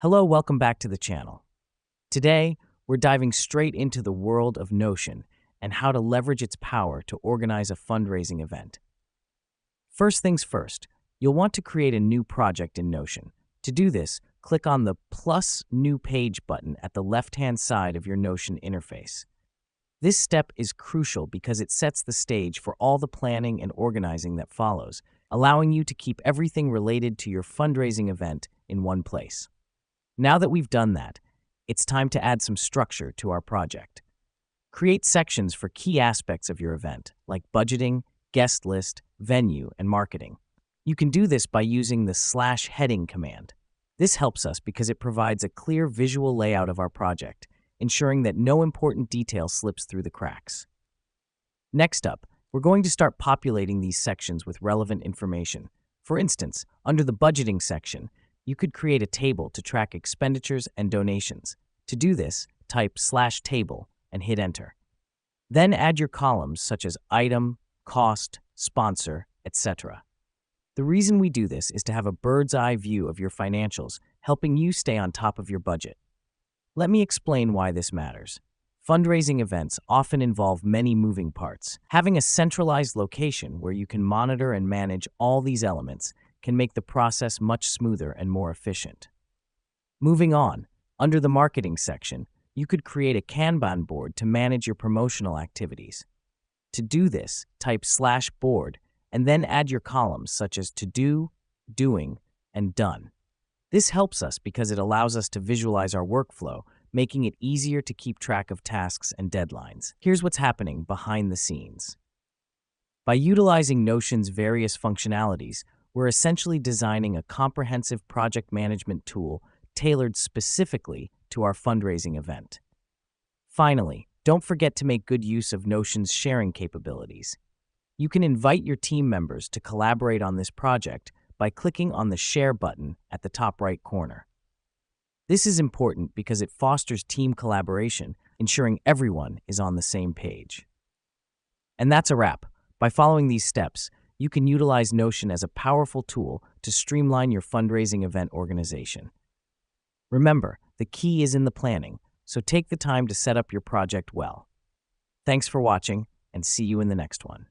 Hello, welcome back to the channel. Today, we're diving straight into the world of Notion and how to leverage its power to organize a fundraising event. First things first, you'll want to create a new project in Notion. To do this, click on the plus new page button at the left-hand side of your Notion interface. This step is crucial because it sets the stage for all the planning and organizing that follows, allowing you to keep everything related to your fundraising event in one place. Now that we've done that, it's time to add some structure to our project. Create sections for key aspects of your event, like budgeting, guest list, venue, and marketing. You can do this by using the /heading command. This helps us because it provides a clear visual layout of our project, ensuring that no important detail slips through the cracks. Next up, we're going to start populating these sections with relevant information. For instance, under the budgeting section, you could create a table to track expenditures and donations. To do this, type /table and hit enter. Then add your columns such as item, cost, sponsor, etc. The reason we do this is to have a bird's eye view of your financials, helping you stay on top of your budget. Let me explain why this matters. Fundraising events often involve many moving parts. Having a centralized location where you can monitor and manage all these elements can make the process much smoother and more efficient. Moving on, under the marketing section, you could create a Kanban board to manage your promotional activities. To do this, type /board and then add your columns such as to do, doing, and done. This helps us because it allows us to visualize our workflow, making it easier to keep track of tasks and deadlines. Here's what's happening behind the scenes. By utilizing Notion's various functionalities, we're essentially designing a comprehensive project management tool tailored specifically to our fundraising event. Finally, don't forget to make good use of Notion's sharing capabilities. You can invite your team members to collaborate on this project by clicking on the Share button at the top right corner. This is important because it fosters team collaboration, ensuring everyone is on the same page. And that's a wrap. By following these steps, you can utilize Notion as a powerful tool to streamline your fundraising event organization. Remember, the key is in the planning, so take the time to set up your project well. Thanks for watching, and see you in the next one.